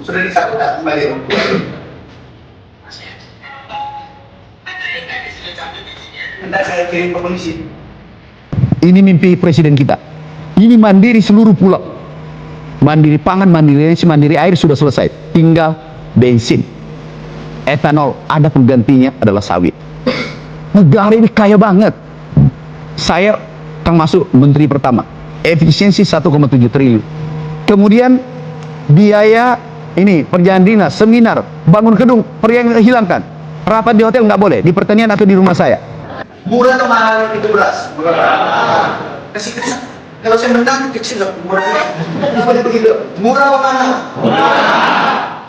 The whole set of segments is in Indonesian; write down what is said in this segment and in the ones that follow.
Sudah disambut kembali. Hendak saya kirim ke polisi. Ini mimpi presiden kita. Ini mandiri seluruh pulau. Mandiri pangan, mandiri energi, mandiri air sudah selesai. Tinggal bensin, etanol, ada penggantinya adalah sawit. Negara ini kaya banget. Saya termasuk menteri pertama. Efisiensi 1,7 triliun. Kemudian biaya ini perjalanan dinas, seminar, bangun gedung, peryang hilangkan. Rapat di hotel nggak boleh, di pertanian atau di rumah saya. Murah atau mahal itu beras? Murah. Kasih. Kalau saya menang kecil murah. Begitu. Murah atau mahal? Murah.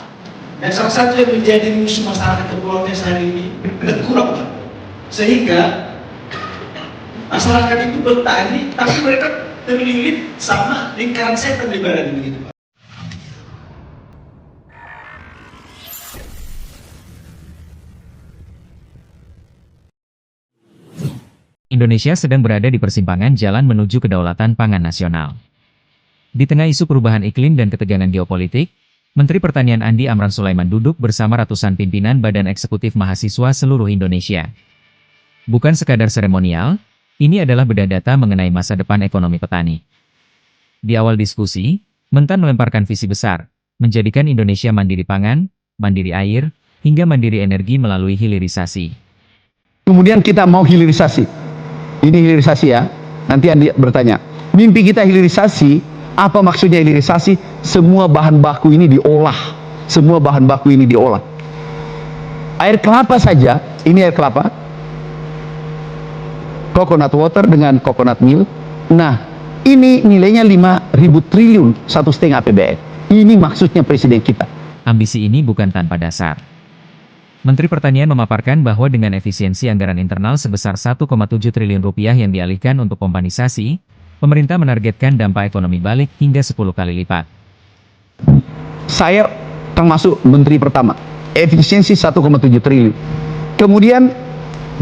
Dan salah satu yang menjadi musuh masyarakat Bolones hari ini kurang, sehingga masyarakat itu bertani, tapi mereka terlilit sama lingkaran setan di badan begitu. Indonesia sedang berada di persimpangan jalan menuju kedaulatan pangan nasional. Di tengah isu perubahan iklim dan ketegangan geopolitik, Menteri Pertanian Andi Amran Sulaiman duduk bersama ratusan pimpinan badan eksekutif mahasiswa seluruh Indonesia. Bukan sekadar seremonial, ini adalah bedah data mengenai masa depan ekonomi petani. Di awal diskusi, Mentan melemparkan visi besar, menjadikan Indonesia mandiri pangan, mandiri air, hingga mandiri energi melalui hilirisasi. Kemudian kita mau hilirisasi. Ini hilirisasi ya. Nanti Andi bertanya, mimpi kita hilirisasi, apa maksudnya hilirisasi? Semua bahan baku ini diolah. Semua bahan baku ini diolah. Air kelapa saja, ini air kelapa. Coconut water dengan coconut milk. Nah, ini nilainya 5.000 triliun, 1,5 APBN. Ini maksudnya presiden kita. Ambisi ini bukan tanpa dasar. Menteri Pertanian memaparkan bahwa dengan efisiensi anggaran internal sebesar 1,7 triliun rupiah yang dialihkan untuk kompanisasi, pemerintah menargetkan dampak ekonomi balik hingga 10 kali lipat. Saya termasuk menteri pertama. Efisiensi 1,7 triliun. Kemudian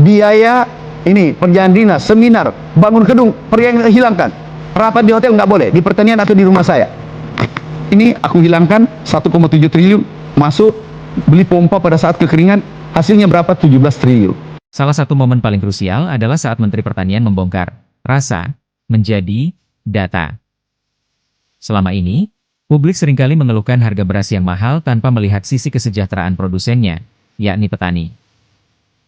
biaya ini perjalanan dinas, seminar, bangun gedung, peryang hilangkan. Rapat di hotel nggak boleh, di pertanian atau di rumah saya. Ini aku hilangkan 1,7 triliun masuk. Beli pompa pada saat kekeringan, hasilnya berapa? 17 triliun. Salah satu momen paling krusial adalah saat Menteri Pertanian membongkar rasa menjadi data. Selama ini, publik seringkali mengeluhkan harga beras yang mahal tanpa melihat sisi kesejahteraan produsennya, yakni petani.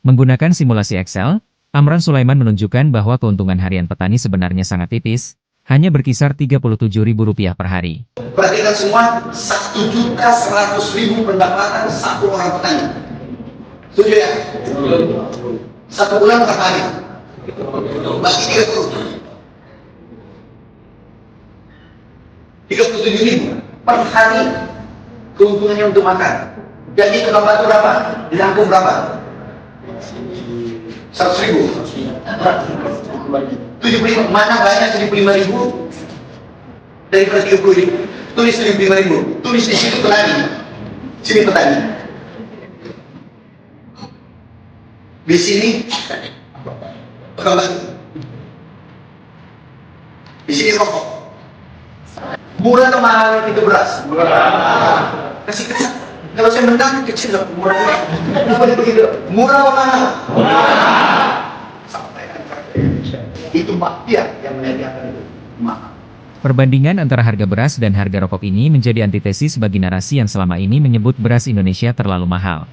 Menggunakan simulasi Excel, Amran Sulaiman menunjukkan bahwa keuntungan harian petani sebenarnya sangat tipis, hanya berkisar Rp37.000 per hari. Perhatikan semua, 1.100.000 pendapatan satu orang petani. Setuju ya? Satu bulan berapa hari? Bagi 37.000 per hari keuntungannya untuk makan. Jadi tukang batu berapa? Di Lampung berapa? 100.000. 75, mana banyak 75.000 daripada 30.000. Tulis 75.000, tulis di situ petani, sini petani. Di sini di sini rokok. Murah atau mahal itu beras? Murah. Kasih. Kalau saya menang kecil murah. Begitu. Murah atau mahal? Murah. Itu mafia yang menyediakan itu. Mahal. Perbandingan antara harga beras dan harga rokok ini menjadi antitesis bagi narasi yang selama ini menyebut beras Indonesia terlalu mahal.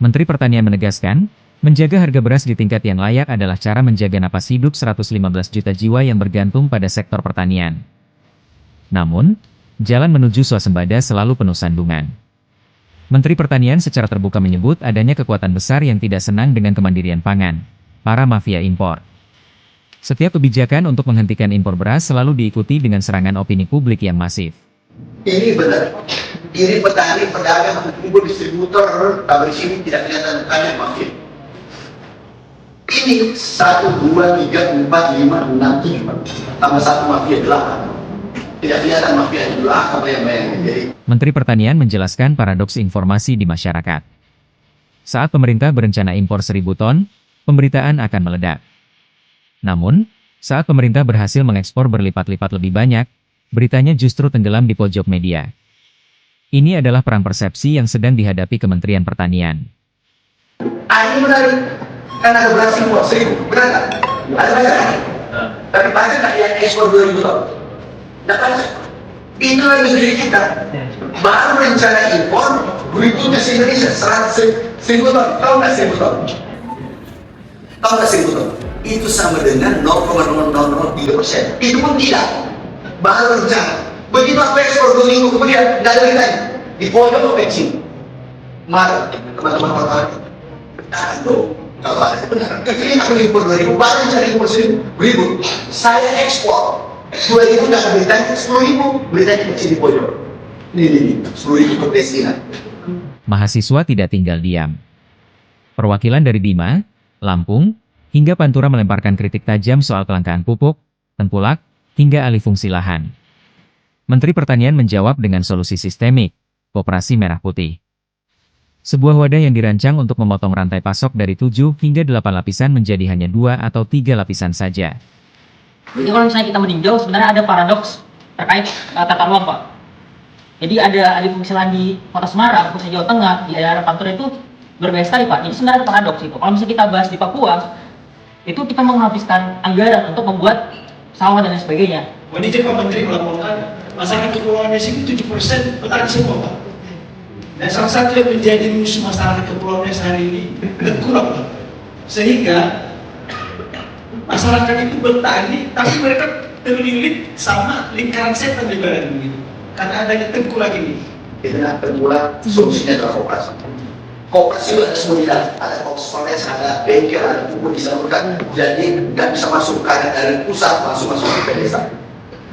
Menteri Pertanian menegaskan, menjaga harga beras di tingkat yang layak adalah cara menjaga napas hidup 115 juta jiwa yang bergantung pada sektor pertanian. Namun, jalan menuju swasembada selalu penuh sandungan. Menteri Pertanian secara terbuka menyebut adanya kekuatan besar yang tidak senang dengan kemandirian pangan, para mafia impor. Setiap kebijakan untuk menghentikan impor beras selalu diikuti dengan serangan opini publik yang masif. Ini benar. Ini petani, pedagang, ibu distributor, pabrik sini tidak kelihatan kalian mafia. Ini 1, 2, 3, 4, 5, 6, 7. Tambah 1 mafia 8. Tidak kelihatan mafia itu apa yang jadi. Menteri Pertanian menjelaskan paradoks informasi di masyarakat. Saat pemerintah berencana impor 1.000 ton, pemberitaan akan meledak. Namun, saat pemerintah berhasil mengekspor berlipat-lipat lebih banyak, beritanya justru tenggelam di pojok media. Ini adalah perang persepsi yang sedang dihadapi Kementerian Pertanian. Ini menarik, karena ada beras impor 1.000, benar nggak? Ada banyak, tapi banyak nggak yang ekspor 2.000 ton? Nggak banyak. Itu yang menjadi kita. Baru rencana impor, berikutnya se Indonesia 1.000 ton. Tahu nggak 1.000 ton? Tahu nggak 1.000 ton? Itu sama dengan 0,0003%. Itu pun tidak. Baru rencana. Begitu aku ekspor 2 minggu kemudian, nggak ada beritanya. Di pojok bensin. Marah, teman-teman wartawan. Aduh, kalau ada benar. Ini aku impor 2.000, baru cari impor 1.000. Saya ekspor 2.000 nggak ada beritanya, 10.000 beritanya kecil di pojok. Ini 10.000 ke bensin. Mahasiswa tidak tinggal diam. Perwakilan dari Bima, Lampung, hingga Pantura melemparkan kritik tajam soal kelangkaan pupuk, tengkulak, hingga alih fungsi lahan. Menteri Pertanian menjawab dengan solusi sistemik, Koperasi Merah Putih. Sebuah wadah yang dirancang untuk memotong rantai pasok dari 7 hingga 8 lapisan menjadi hanya 2 atau 3 lapisan saja. Jadi kalau misalnya kita meninjau, sebenarnya ada paradoks terkait tata ruang, Pak. Jadi ada alih fungsi lahan di Kota Semarang, khususnya Jawa Tengah, di daerah Pantura itu berbeda sekali, Pak. Jadi sebenarnya ada paradoks itu. Kalau misalnya kita bahas di Papua, itu kita menghabiskan anggaran untuk membuat sawah dan lain sebagainya. Ini jadi Pak Menteri melaporkan masyarakat Kepulauan Riau itu 7% petani semua, Pak. Dan salah satu yang menjadi musuh masyarakat Kepulauan Riau hari ini tengkulak, Pak. Sehingga masyarakat itu bertani, tapi mereka terlilit sama lingkaran setan di badan begitu. Karena adanya tengkulak ini. Itulah tengkulak, solusinya adalah koperasi. Koperasi itu ada semua, ada koperasi, ada bengkel, ada pupuk disalurkan, jadi nggak bisa masuk karena dari pusat masuk ke desa.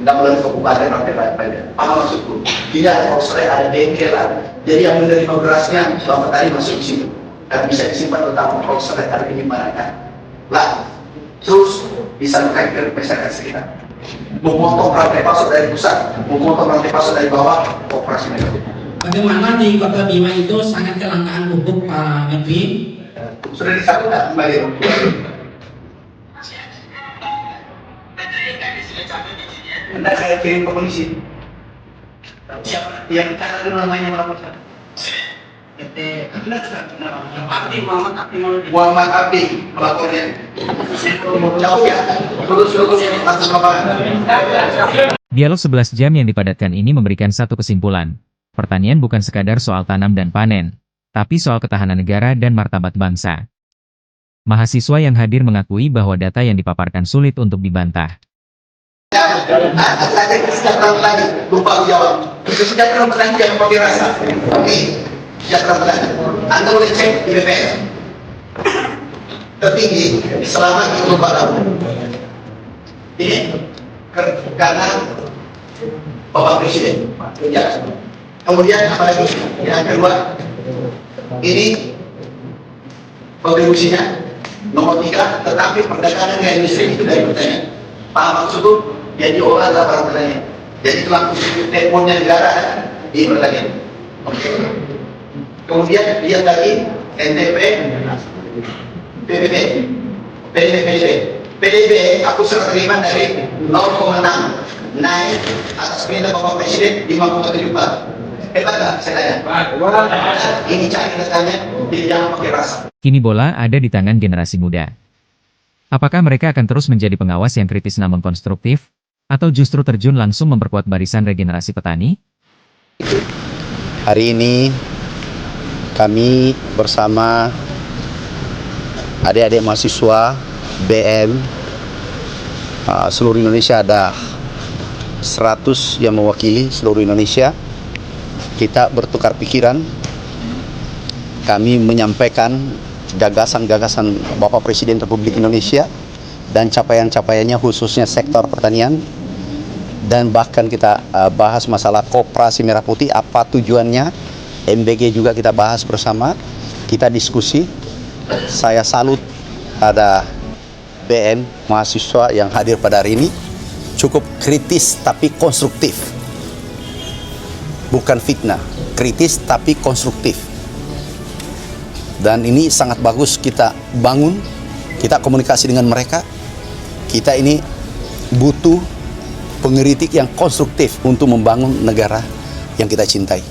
Nggak melalui kabupaten sampai banyak. Apa maksudku? Tidak ada koperasi, ada bengkel, jadi yang menerima berasnya selama tadi masuk di situ. Dan bisa disimpan tentang koperasi ada penyimpanan. Lah, terus disalurkan ke masyarakat sekitar. Memotong rantai pasok dari pusat, memotong rantai pasok dari bawah, koperasi mereka. Bagaimana di Kota Bima itu sangat kelangkaan pupuk, Pak Menteri? Sudah disatukan kembali. Hendak saya kirim ke polisi. Siapa? Yang kita ada namanya melaporkan. Muhammad Abdi melaporkan. Jauh ya. Terus atas lapangan. Dialog 11 jam yang dipadatkan ini memberikan satu kesimpulan. Pertanian bukan sekadar soal tanam dan panen, tapi soal ketahanan negara dan martabat bangsa. Mahasiswa yang hadir mengakui bahwa data yang dipaparkan sulit untuk dibantah. Ada kesejahteraan petani, lupa jawab. Kesejahteraan petani jangan pakai rasa. Tapi kesejahteraan petani, Anda boleh cek di BPS. Tertinggi selama itu tahun. Ini karena Bapak Presiden. Ya. Kemudian apalagi yang kedua, ini kontribusinya nomor 3, tetapi perdagangan dan industri itu dari pertanian. Paham maksudku? Yang diolah adalah para pertanian. Jadi tulang teleponnya negara di pertanian. Oke. Kemudian lihat lagi NTP, PBB, PDB. Aku serah terima dari 0,6 naik atas perintah Bapak Presiden 5,74. Hebat nggak saya tanya? Ini cari datanya, jadi jangan pakai rasa. Kini bola ada di tangan generasi muda. Apakah mereka akan terus menjadi pengawas yang kritis namun konstruktif? Atau justru terjun langsung memperkuat barisan regenerasi petani? Hari ini kami bersama adik-adik mahasiswa BM seluruh Indonesia, ada 100 yang mewakili seluruh Indonesia. Kita bertukar pikiran, kami menyampaikan gagasan-gagasan Bapak Presiden Republik Indonesia dan capaian-capaiannya khususnya sektor pertanian, dan bahkan kita bahas masalah Koperasi Merah Putih, apa tujuannya. MBG juga kita bahas bersama, kita diskusi. Saya salut pada BM mahasiswa yang hadir pada hari ini, cukup kritis tapi konstruktif. Bukan fitnah, kritis tapi konstruktif. Dan ini sangat bagus kita bangun, kita komunikasi dengan mereka. Kita ini butuh pengkritik yang konstruktif untuk membangun negara yang kita cintai.